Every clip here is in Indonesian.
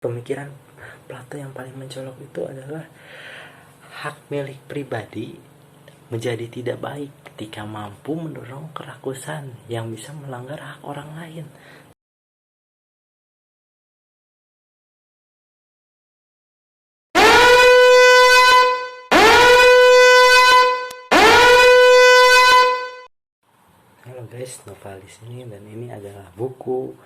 Pemikiran Plato yang paling mencolok itu adalah hak milik pribadi menjadi tidak baik ketika mampu mendorong kerakusan yang bisa melanggar hak orang lain. Halo guys, Novalis ini, dan ini adalah buku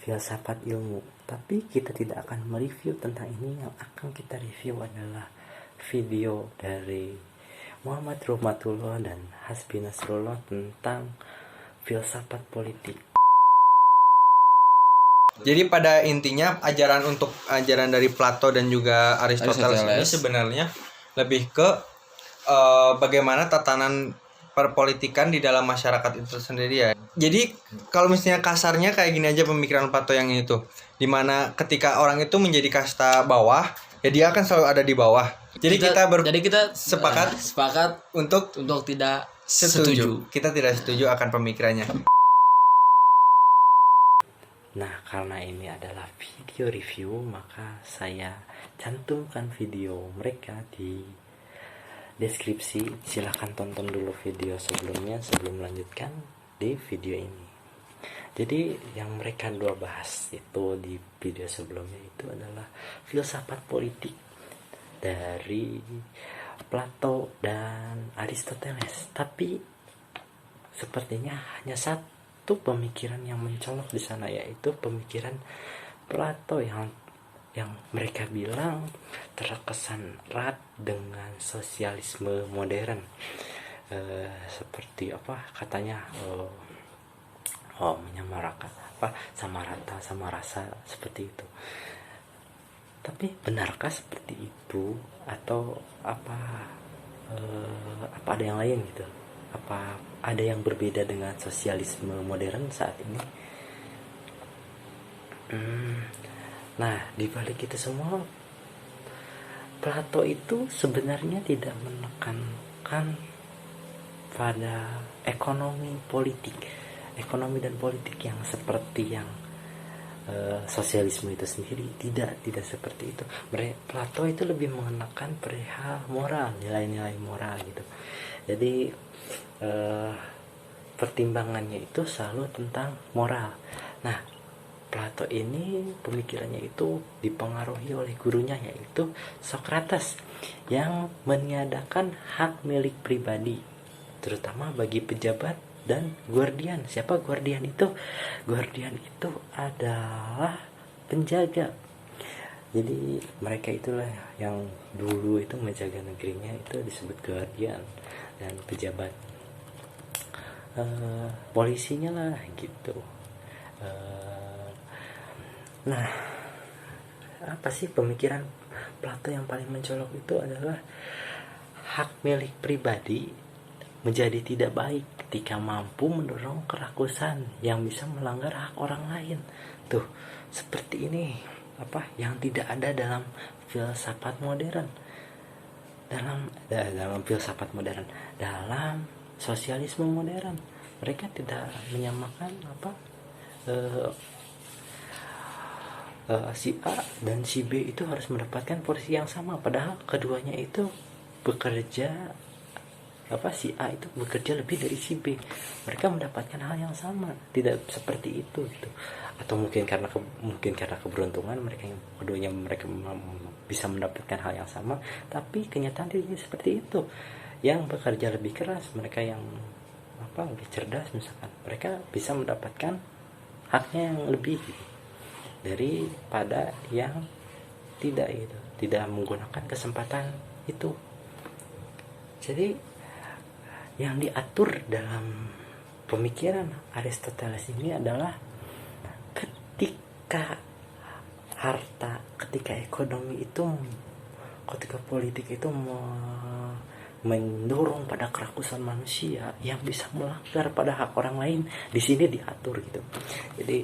Filsafat Ilmu. Tapi kita tidak akan mereview tentang ini. Yang akan kita review adalah video dari Muhammad Ruhmatullah dan Hasbi Nasrullah tentang filsafat politik. Jadi pada intinya ajaran dari Plato dan juga Aristoteles ini sebenarnya lebih ke bagaimana tatanan perpolitikan di dalam masyarakat itu sendiri ya. Jadi kalau misalnya kasarnya kayak gini aja pemikiran Plato yang itu, dimana ketika orang itu menjadi kasta bawah, ya dia akan selalu ada di bawah. Jadi kita sepakat untuk tidak setuju. Kita tidak setuju akan pemikirannya. Nah, karena ini adalah video review, maka saya cantumkan video mereka di deskripsi. Silahkan tonton dulu video sebelumnya sebelum melanjutkan di video ini. Jadi yang mereka dua bahas itu di video sebelumnya itu adalah filsafat politik dari Plato dan Aristoteles. Tapi sepertinya hanya satu pemikiran yang mencolok di sana, yaitu pemikiran Plato yang mereka bilang terkesan erat dengan sosialisme modern. Seperti apa katanya, menyamaratakan sama rata sama rasa, seperti itu. Tapi benarkah seperti itu atau apa ada yang lain gitu? Apa ada yang berbeda dengan sosialisme modern saat ini? Nah, di balik itu semua, Plato itu sebenarnya tidak menekankan pada ekonomi dan politik yang seperti yang sosialisme itu sendiri. Tidak seperti itu. Plato itu lebih mengenakan perihal moral, nilai-nilai moral gitu. Jadi pertimbangannya itu selalu tentang moral. Nah, Plato ini pemikirannya itu dipengaruhi oleh gurunya, yaitu Socrates, yang meniadakan hak milik pribadi, terutama bagi pejabat dan guardian. Siapa guardian itu? Guardian itu adalah penjaga. Jadi mereka itulah yang dulu itu menjaga negerinya, itu disebut guardian, dan pejabat polisinya lah gitu. Nah, apa sih pemikiran Plato yang paling mencolok itu adalah hak milik pribadi menjadi tidak baik ketika mampu mendorong kerakusan yang bisa melanggar hak orang lain. Tuh, seperti ini yang tidak ada dalam filsafat modern. Dalam filsafat modern, dalam sosialisme modern, mereka tidak menyamakan si A dan si B itu harus mendapatkan porsi yang sama, padahal keduanya itu bekerja, si A itu bekerja lebih dari si B, mereka mendapatkan hal yang sama. Tidak seperti itu gitu. Atau mungkin karena keberuntungan mereka bisa mendapatkan hal yang sama, tapi kenyataan tidak seperti itu. Yang bekerja lebih keras, mereka yang lebih cerdas misalkan, mereka bisa mendapatkan haknya yang lebih daripada yang tidak menggunakan kesempatan itu. Jadi yang diatur dalam pemikiran Aristoteles ini adalah ketika ekonomi itu, ketika politik itu mendorong pada kerakusan manusia yang bisa melanggar pada hak orang lain, di sini diatur gitu. Jadi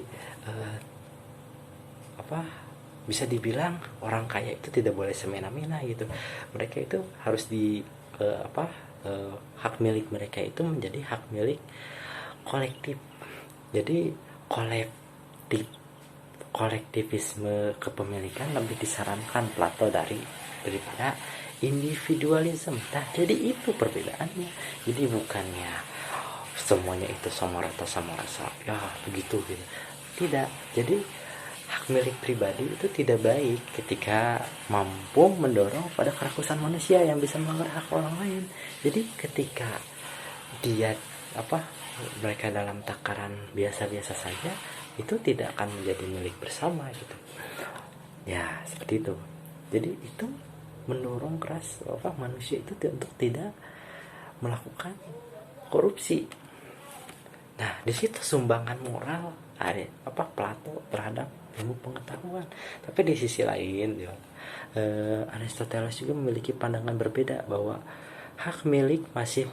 bisa dibilang orang kaya itu tidak boleh semena-mena gitu. Mereka itu harus hak milik mereka itu menjadi hak milik kolektif. Jadi kolektivisme kepemilikan lebih disarankan Plato daripada individualisme. Nah, jadi itu perbedaannya. Jadi bukannya semuanya itu sama rata ya begitu gitu. Tidak. Jadi hak milik pribadi itu tidak baik ketika mampu mendorong pada kerakusan manusia yang bisa melanggar hak orang lain. Jadi ketika dia mereka dalam takaran biasa-biasa saja, itu tidak akan menjadi milik bersama gitu. Ya, seperti itu. Jadi itu mendorong keras manusia itu untuk tidak melakukan korupsi. Nah, di situ sumbangan moral Plato terhadap ilmu pengetahuan. Tapi di sisi lain Aristoteles juga memiliki pandangan berbeda bahwa hak milik masih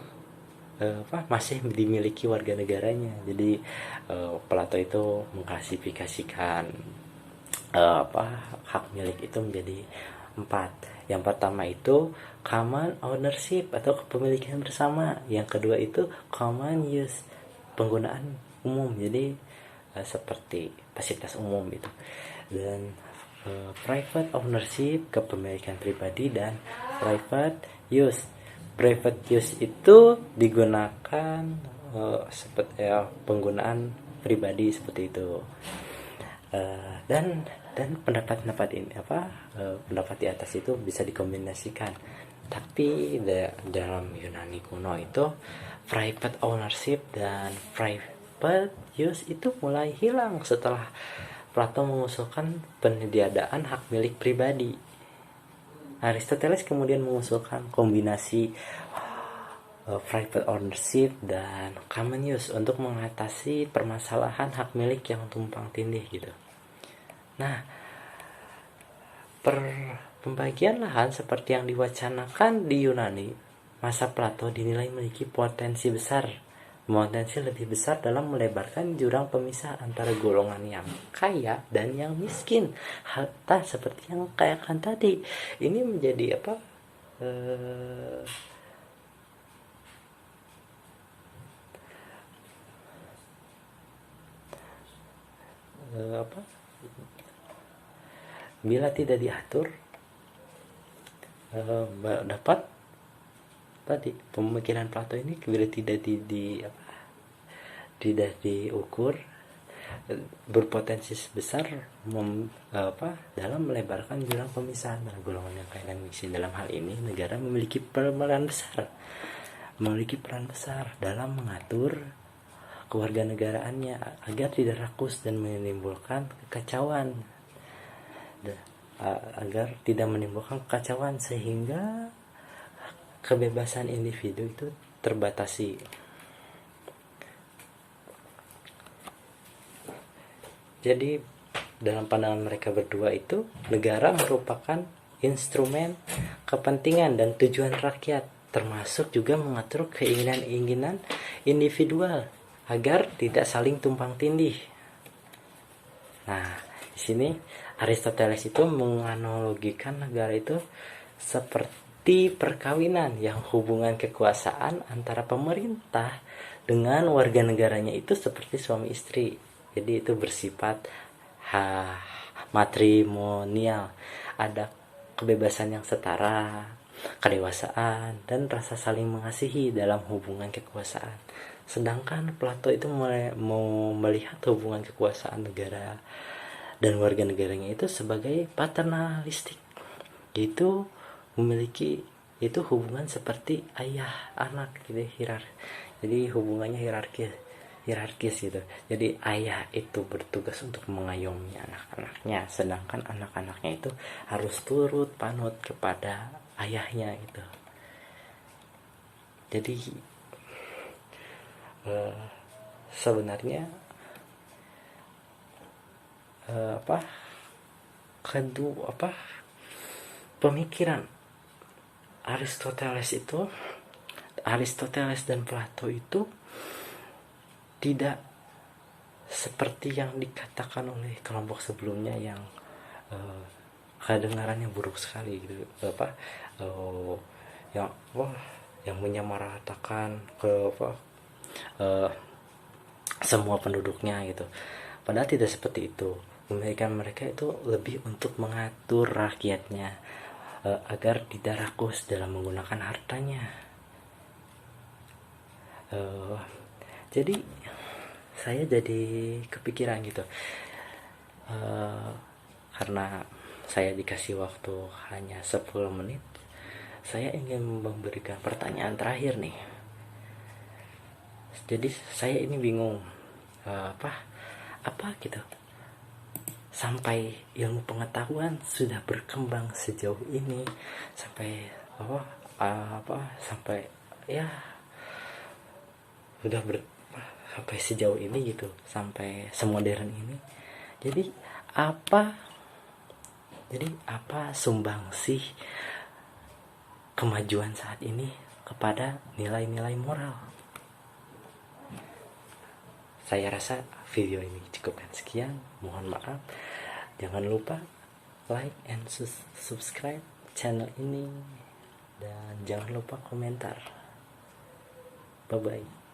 dimiliki warga negaranya. Jadi Plato itu mengklasifikasikan hak milik itu menjadi 4. Yang pertama itu common ownership atau kepemilikan bersama. Yang kedua itu common use, penggunaan umum. Jadi seperti fasilitas umum itu. Dan private ownership, kepemilikan pribadi, dan private use. Private use itu digunakan seperti penggunaan pribadi seperti itu. Dan pendapat ini pendapat di atas itu bisa dikombinasikan. Tapi dalam Yunani kuno itu private ownership dan private use itu mulai hilang setelah Plato mengusulkan penyediaan hak milik pribadi. Aristoteles kemudian mengusulkan kombinasi private ownership dan common use untuk mengatasi permasalahan hak milik yang tumpang tindih gitu. Nah, pembagian lahan seperti yang diwacanakan di Yunani masa Plato dinilai memiliki potensi lebih besar dalam melebarkan jurang pemisah antara golongan yang kaya dan yang miskin. Hatta seperti yang katakan tadi, ini menjadi bila tidak diatur dapat tadi pemikiran Plato ini bila tidak tidak diukur berpotensi besar dalam melebarkan jurang pemisahan antara golongan yang kaya dan miskin. Dalam hal ini negara memiliki peran besar dalam mengatur kewarganegaraannya agar tidak rakus dan menimbulkan kekacauan sehingga kebebasan individu itu terbatasi. Jadi dalam pandangan mereka berdua itu negara merupakan instrumen kepentingan dan tujuan rakyat, termasuk juga mengatur keinginan-keinginan individual agar tidak saling tumpang tindih. Nah, di sini Aristoteles itu menganalogikan negara itu seperti perkawinan yang hubungan kekuasaan antara pemerintah dengan warga negaranya itu seperti suami istri. Jadi itu bersifat matrimonial. Ada kebebasan yang setara, kedewasaan, dan rasa saling mengasihi dalam hubungan kekuasaan. Sedangkan Plato itu mau melihat hubungan kekuasaan negara dan warga negaranya itu sebagai paternalistik. Itu memiliki hubungan seperti ayah anak gitu, jadi hubungannya hierarkis gitu. Jadi ayah itu bertugas untuk mengayomi anak-anaknya, sedangkan anak-anaknya itu harus turut panut kepada ayahnya gitu. Jadi sebenarnya pemikiran Aristoteles dan Plato itu tidak seperti yang dikatakan oleh kelompok sebelumnya yang kedengarannya buruk sekali gitu, yang menyamaratakan ke semua penduduknya gitu. Padahal tidak seperti itu. Kepemilikan mereka itu lebih untuk mengatur rakyatnya agar tidak rakus dalam menggunakan hartanya. Jadi saya jadi kepikiran gitu, karena saya dikasih waktu hanya 10 menit, saya ingin memberikan pertanyaan terakhir nih. Jadi saya ini bingung, apa gitu, sampai ilmu pengetahuan sudah berkembang sejauh ini, sampai sampai ya sudah sampai sejauh ini gitu, sampai semodern ini. Jadi apa sumbangsih kemajuan saat ini kepada nilai-nilai moral? Saya rasa video ini cukupkan sekian. Mohon maaf. Jangan lupa like and subscribe channel ini, dan jangan lupa komentar. Bye bye.